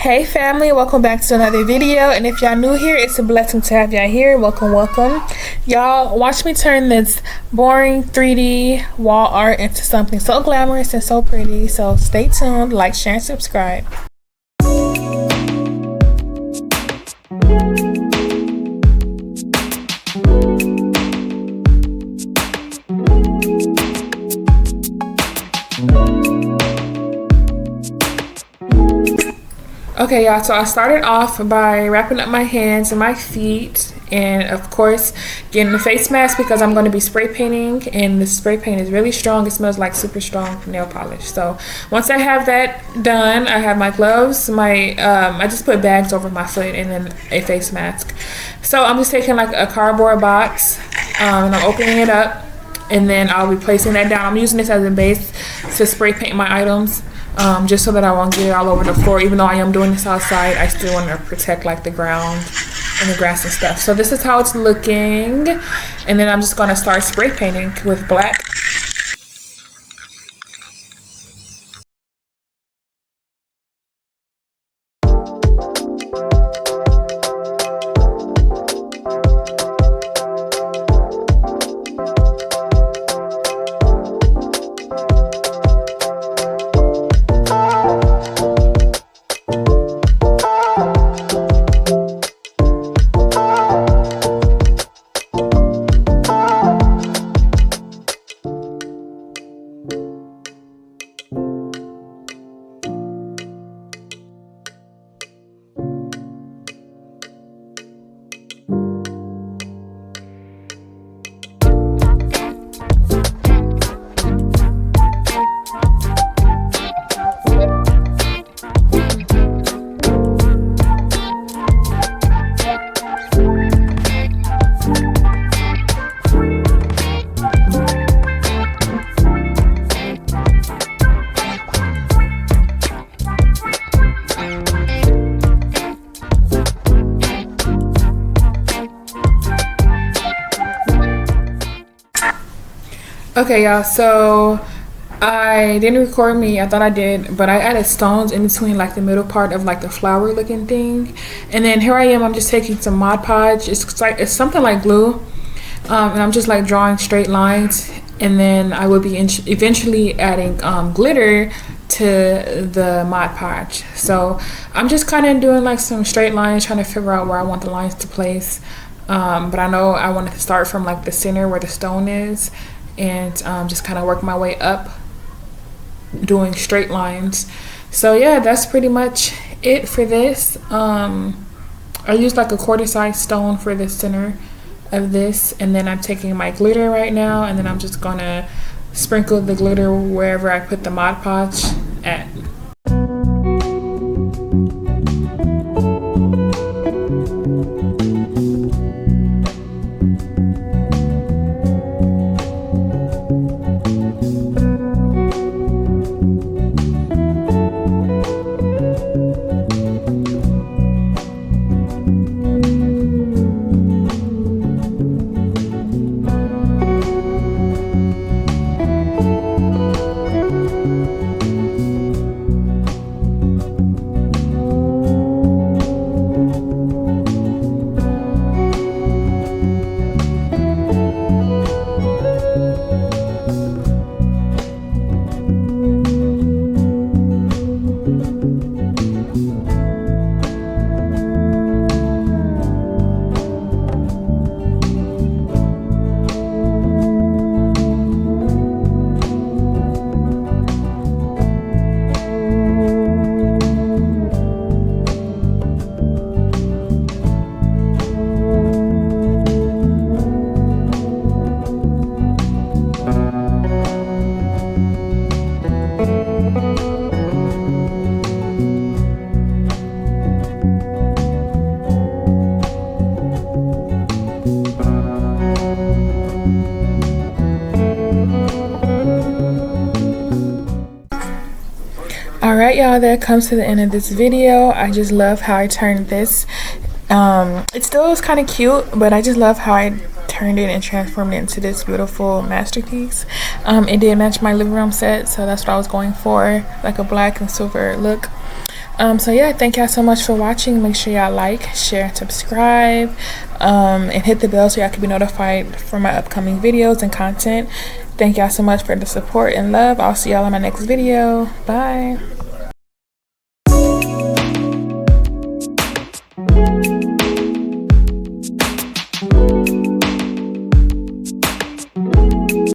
Hey family, welcome back to another video. And if y'all new here, it's a blessing to have y'all here. Welcome. Y'all watch me turn this boring 3D wall art into something so glamorous and so pretty. So stay tuned, like, share, and subscribe. Okay y'all, so I started off by wrapping up my hands and my feet, and of course getting the face mask because I'm going to be spray painting, and the spray paint is really strong. It smells like super strong nail polish. So once I have that done, I have my gloves, my I just put bags over my foot, and then a face mask. So I'm just taking like a cardboard box and I'm opening it up, and then I'll be placing that down. I'm using this as a base to spray paint my items. Just so that I won't get it all over the floor. Even though I am doing this outside, I still want to protect like the ground and the grass and stuff. So this is how it's looking, and then I'm just going to start spray painting with black. Okay y'all, so I didn't record me. I thought I did, but I added stones in between like the middle part of like the flower looking thing. And then here I am, I'm just taking some Mod Podge. It's something like glue, and I'm just like drawing straight lines, and then I will be eventually adding glitter to the Mod Podge. So I'm just kind of doing like some straight lines, trying to figure out where I want the lines to place, but I know I wanted to start from like the center where the stone is, and just kind of work my way up doing straight lines. So yeah, that's pretty much it for this. I used like a quarter-sized stone for the center of this, and then I'm taking my glitter right now, and then I'm just gonna sprinkle the glitter wherever I put the Mod Podge at. Alright y'all, that comes to the end of this video. I just love how I turned this. It still is kind of cute, but I just love how I turned it and transformed it into this beautiful masterpiece. It did match my living room set, so that's what I was going for, like a black and silver look. So yeah, thank y'all so much for watching. Make sure y'all like, share, and subscribe, and hit the bell so y'all can be notified for my upcoming videos and content. Thank y'all so much for the support and love. I'll see y'all in my next video. Bye.